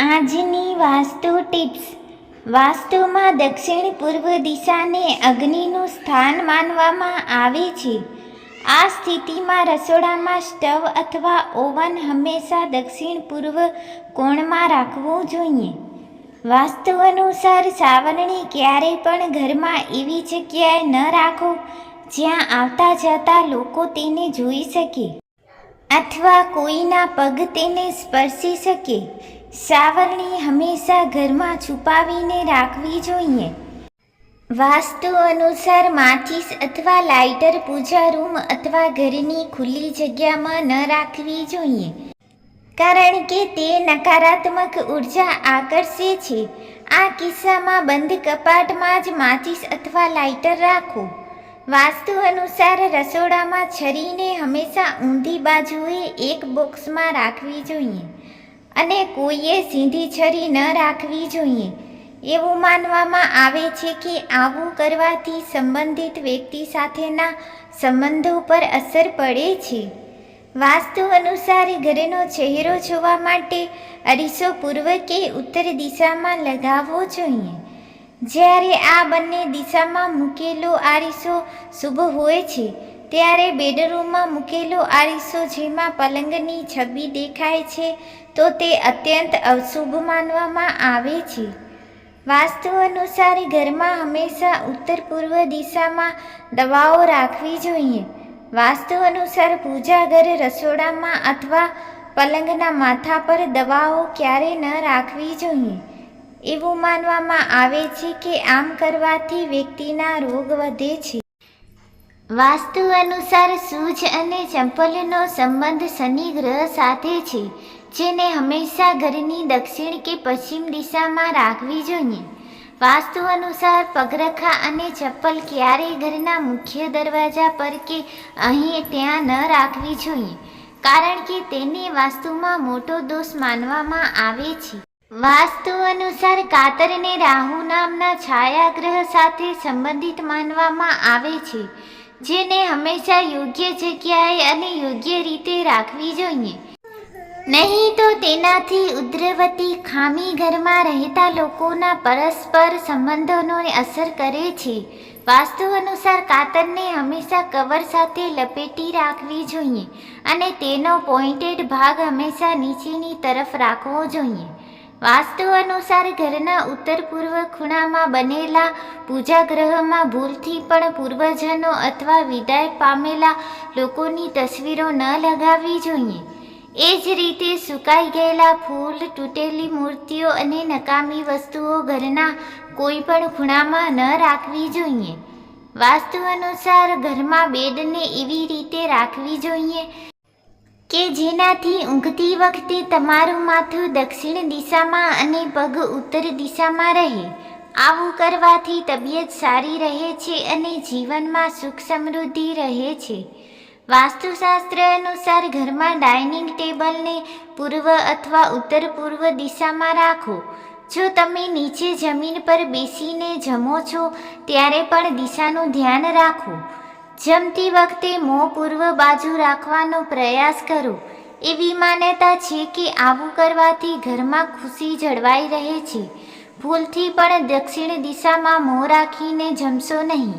આજની વાસ્તુ ટિપ્સ. વાસ્તુમાં દક્ષિણ પૂર્વ દિશાને અગ્નિનું સ્થાન માનવામાં આવે છે. આ સ્થિતિમાં રસોડામાં સ્ટવ અથવા ઓવન હંમેશા દક્ષિણ પૂર્વ કોણમાં રાખવું જોઈએ. વાસ્તુ અનુસાર સાવરણી ક્યારેય પણ ઘરમાં એવી જગ્યાએ ન રાખો જ્યાં આવતા જતા લોકો તેને જોઈ શકે અથવા કોઈના પગ તેને સ્પર્શી શકે. સાવરણી હંમેશા ઘરમાં છુપાવીને રાખવી જોઈએ. વાસ્તુ અનુસાર માચીસ અથવા લાઇટર પૂજા રૂમ અથવા ઘરની ખુલ્લી જગ્યામાં ન રાખવી જોઈએ, કારણ કે તે નકારાત્મક ઉર્જા આકર્ષે છે. આ કિસ્સામાં બંધ કપાટમાં જ માચીસ અથવા લાઇટર રાખો. વાસ્તુ અનુસાર રસોડામાં છરીને હંમેશા ઊંધી બાજુએ એક બોક્સમાં રાખવી જોઈએ અને કોઈએ સીધી છરી ન રાખવી જોઈએ. એવું માનવામાં આવે છે કે આવું કરવાથી સંબંધિત વ્યક્તિ સાથેના સંબંધો પર અસર પડે છે. વાસ્તુ અનુસાર ઘરનો ચહેરો જોવા માટે અરીસો પૂર્વ કે ઉત્તર દિશામાં લગાવવો જોઈએ. જ્યારે આ બંને દિશામાં મૂકેલો આરીસો શુભ હોય છે, ત્યારે બેડરૂમમાં મૂકેલો આરીસો જેમાં પલંગની છબી દેખાય છે તો તે અત્યંત અશુભ માનવામાં આવે છે. વાસ્તુ અનુસાર ઘરમાં હંમેશા ઉત્તર પૂર્વ દિશામાં દવાઓ રાખવી જોઈએ. વાસ્તુ અનુસાર પૂજા ઘર, રસોડામાં અથવા પલંગના માથા પર દવાઓ ક્યારેય ન રાખવી જોઈએ. એવું માનવામાં આવે છે કે આમ કરવાથી વ્યક્તિના રોગ વધે છે. વાસ્તુ અનુસાર શૂઝ અને ચંપલનો સંબંધ શનિ ગ્રહ સાથે છે, જેને હંમેશા ઘરની દક્ષિણ કે પશ્ચિમ દિશામાં રાખવી જોઈએ. વાસ્તુ અનુસાર પગરખા અને ચપ્પલ ક્યારેય ઘરના મુખ્ય દરવાજા પર કે અહીં ત્યાં ન રાખવી જોઈએ, કારણ કે તેને વાસ્તુમાં મોટો દોષ માનવામાં આવે છે. વાસ્તુ અનુસાર કાતરને રાહુ નામના છાયાગ્રહ સાથે સંબંધિત માનવામાં આવે છે, જેને હંમેશા યોગ્ય જગ્યાએ અને યોગ્ય રીતે રાખવી જોઈએ. નહીં તો તેનાથી ઉદ્ભવતી ખામી ઘરમાં રહેતા લોકોના પરસ્પર સંબંધોને અસર કરે છે. વાસ્તુ અનુસાર કાતરને હંમેશા કવર સાથે લપેટી રાખવી જોઈએ અને તેનો પોઇન્ટેડ ભાગ હંમેશા નીચેની તરફ રાખવો જોઈએ. વાસ્તુ અનુસાર ઘરના ઉત્તર પૂર્વ ખૂણામાં બનેલા પૂજાગૃહમાં ભૂલથી પણ પૂર્વજનો અથવા વિદાય પામેલા લોકોની તસવીરો ન લગાવવી જોઈએ. એ જ રીતે સુકાઈ ગયેલા ફૂલ, તૂટેલી મૂર્તિઓ અને નકામી વસ્તુઓ ઘરના કોઈ પણ ખૂણામાં ન રાખવી જોઈએ. વાસ્તુ અનુસાર ઘરમાં બેડને એવી રીતે રાખવી જોઈએ કે જેનાથી ઊંઘતી વખતે તમારું માથું દક્ષિણ દિશામાં અને પગ ઉત્તર દિશામાં રહે. આવું કરવાથી તબિયત સારી રહે છે અને જીવનમાં સુખ સમૃદ્ધિ રહે છે. વાસ્તુશાસ્ત્ર અનુસાર ઘરમાં ડાઇનિંગ ટેબલને પૂર્વ અથવા ઉત્તર પૂર્વ દિશામાં રાખો. જો તમે નીચે જમીન પર બેસીને જમો છો ત્યારે પણ દિશાનું ધ્યાન રાખો. જમતી વખતે મોં પૂર્વ બાજુ રાખવાનો પ્રયાસ કરો. એવી માન્યતા છે કે આવું કરવાથી ઘરમાં ખુશી જળવાઈ રહે છે. ભૂલથી પણ દક્ષિણ દિશામાં મોં રાખીને જમશો નહીં.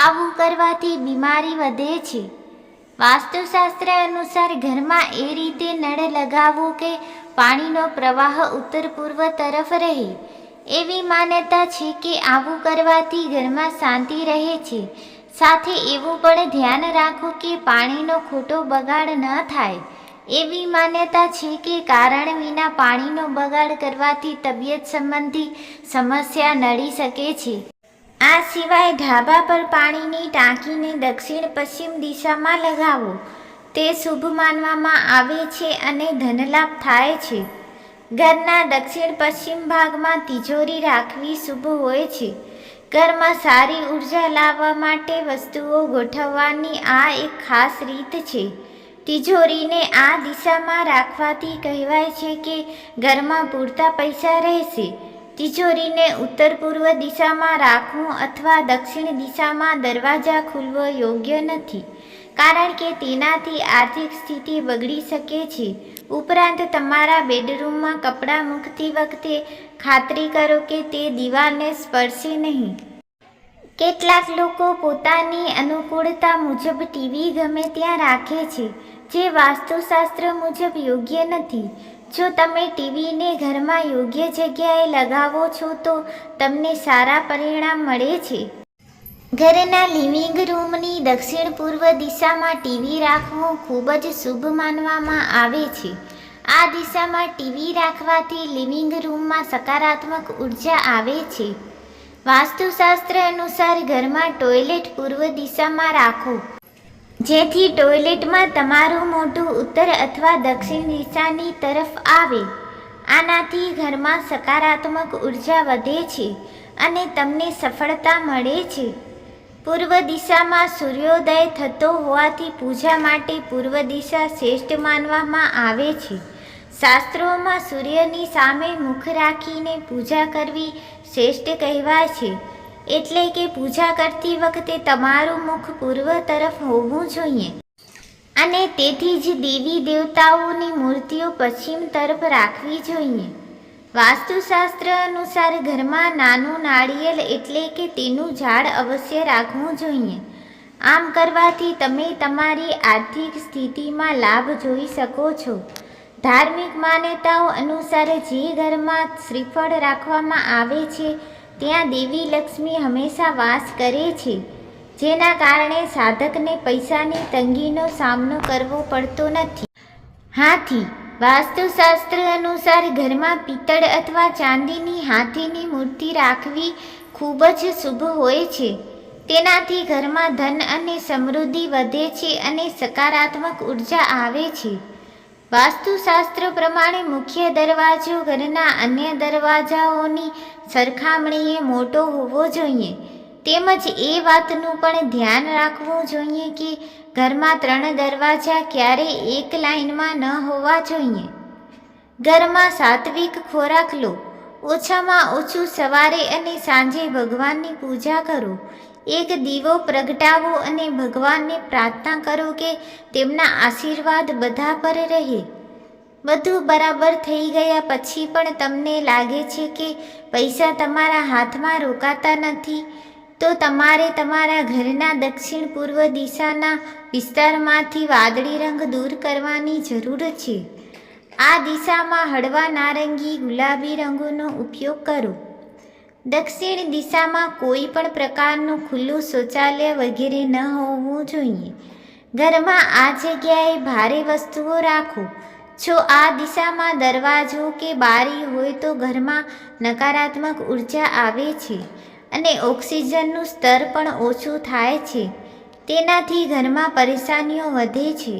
આવું કરવાથી બીમારી વધે છે. વાસ્તુશાસ્ત્ર અનુસાર ઘરમાં એ રીતે નળ લગાવવો કે પાણીનો પ્રવાહ ઉત્તર પૂર્વ તરફ રહે. એવી માન્યતા છે કે આવું કરવાથી ઘરમાં શાંતિ રહે છે. સાથે એવું પણ ધ્યાન રાખો કે પાણીનો ખોટો બગાડ ન થાય. એવી માન્યતા છે કે કારણ વિના પાણીનો બગાડ કરવાથી તબિયત સંબંધી સમસ્યા નડી શકે છે. આ સિવાય ઢાબા પર પાણીની ટાંકીને દક્ષિણ પશ્ચિમ દિશામાં લગાવો. તે શુભ માનવામાં આવે છે અને ધનલાભ થાય છે. ઘરના દક્ષિણ પશ્ચિમ ભાગમાં તિજોરી રાખવી શુભ હોય છે. ઘરમાં સારી ઉર્જા લાવવા માટે વસ્તુઓ ગોઠવવાની આ એક ખાસ રીત છે. તિજોરીને આ દિશામાં રાખવાથી કહેવાય છે કે ઘરમાં પૂરતા પૈસા રહેશે. તિજોરીને ઉત્તર પૂર્વ દિશામાં રાખવું અથવા દક્ષિણ દિશામાં દરવાજા ખોલવો યોગ્ય નથી, કારણ કે તેનાથી આર્થિક સ્થિતિ બગડી શકે છે. ઉપરાંત તમારા બેડરૂમમાં કપડાં મૂકતી વખતે ખાતરી કરો કે તે દિવાલને સ્પર્શે નહીં. કેટલાક લોકો પોતાની અનુકૂળતા મુજબ ટીવી ગમે ત્યાં રાખે છે, જે વાસ્તુશાસ્ત્ર મુજબ યોગ્ય નથી. જો તમે ટીવીને ઘરમાં યોગ્ય જગ્યાએ લગાવો છો તો તમને સારા પરિણામ મળે છે. ઘરના લિવિંગ રૂમની દક્ષિણ પૂર્વ દિશામાં ટીવી રાખવું ખૂબ જ શુભ માનવામાં આવે છે. આ દિશામાં ટીવી રાખવાથી લિવિંગ રૂમમાં સકારાત્મક ઉર્જા આવે છે. વાસ્તુશાસ્ત્ર અનુસાર ઘરમાં ટોયલેટ પૂર્વ દિશામાં રાખો, જેથી ટોયલેટમાં તમારું મોઢું ઉત્તર અથવા દક્ષિણ દિશાની તરફ આવે. આનાથી ઘરમાં સકારાત્મક ઉર્જા વધે છે અને તમને સફળતા મળે છે. પૂર્વ દિશામાં સૂર્યોદય થતો હોવાથી પૂજા માટે પૂર્વ દિશા શ્રેષ્ઠ માનવામાં આવે છે. શાસ્ત્રોમાં સૂર્યની સામે મુખ રાખીને પૂજા કરવી શ્રેષ્ઠ કહેવાય છે. એટલે કે પૂજા કરતી વખતે તમારું મુખ પૂર્વ તરફ હોવું જોઈએ અને તેથી જ દેવી દેવતાઓની મૂર્તિઓ પશ્ચિમ તરફ રાખવી જોઈએ. વાસ્તુશાસ્ત્ર અનુસાર ઘરમાં નાનું નાળિયેર એટલે કે તેનું ઝાડ અવશ્ય રાખવું જોઈએ. આમ કરવાથી તમે તમારી આર્થિક સ્થિતિમાં લાભ જોઈ શકો છો. ધાર્મિક માન્યતાઓ અનુસાર જે ઘરમાં શ્રીફળ રાખવામાં આવે છે ત્યાં દેવી લક્ષ્મી હંમેશા વાસ કરે છે, જેના કારણે સાધકને પૈસાની તંગીનો સામનો કરવો પડતો નથી. હાથી. વાસ્તુશાસ્ત્ર અનુસાર ઘરમાં પિત્તળ અથવા ચાંદીની હાથીની મૂર્તિ રાખવી ખૂબ જ શુભ હોય છે. તેનાથી ઘરમાં ધન અને સમૃદ્ધિ વધે છે અને સકારાત્મક ઉર્જા આવે છે. વાસ્તુશાસ્ત્ર પ્રમાણે મુખ્ય દરવાજો ઘરના અન્ય દરવાજાઓની સરખામણીએ મોટો હોવો જોઈએ. તેમજ એ વાતનું પણ ધ્યાન રાખવું જોઈએ કે ઘરમાં 3 દરવાજા ક્યારેય એક લાઇનમાં ન હોવા જોઈએ. ઘરમાં સાત્વિક ખોરાક લો. ઓછામાં ઓછું સવારે અને સાંજે ભગવાનની પૂજા કરો. એક દીવો પ્રગટાવો અને ભગવાનને પ્રાર્થના કરો કે તેમના આશીર્વાદ બધા પર રહે. બધું બરાબર થઈ ગયા પછી પણ તમને લાગે છે કે પૈસા તમારા હાથમાં રોકાતા નથી, તો તમારે તમારા ઘરના દક્ષિણ પૂર્વ દિશાના વિસ્તારમાંથી વાદળી રંગ દૂર કરવાની જરૂર છે. આ દિશામાં હળવા નારંગી ગુલાબી રંગોનો ઉપયોગ કરો. દક્ષિણ દિશામાં કોઈ પણ પ્રકારનું ખુલ્લું શૌચાલય વગેરે ન હોવું જોઈએ. ઘરમાં આ જગ્યાએ ભારે વસ્તુઓ રાખો. જો આ દિશામાં દરવાજો કે બારી હોય તો ઘરમાં નકારાત્મક ઉર્જા આવે છે અને ઓક્સિજનનું સ્તર પણ ઓછું થાય છે. તેનાથી ઘરમાં પરેશાનીઓ વધે છે.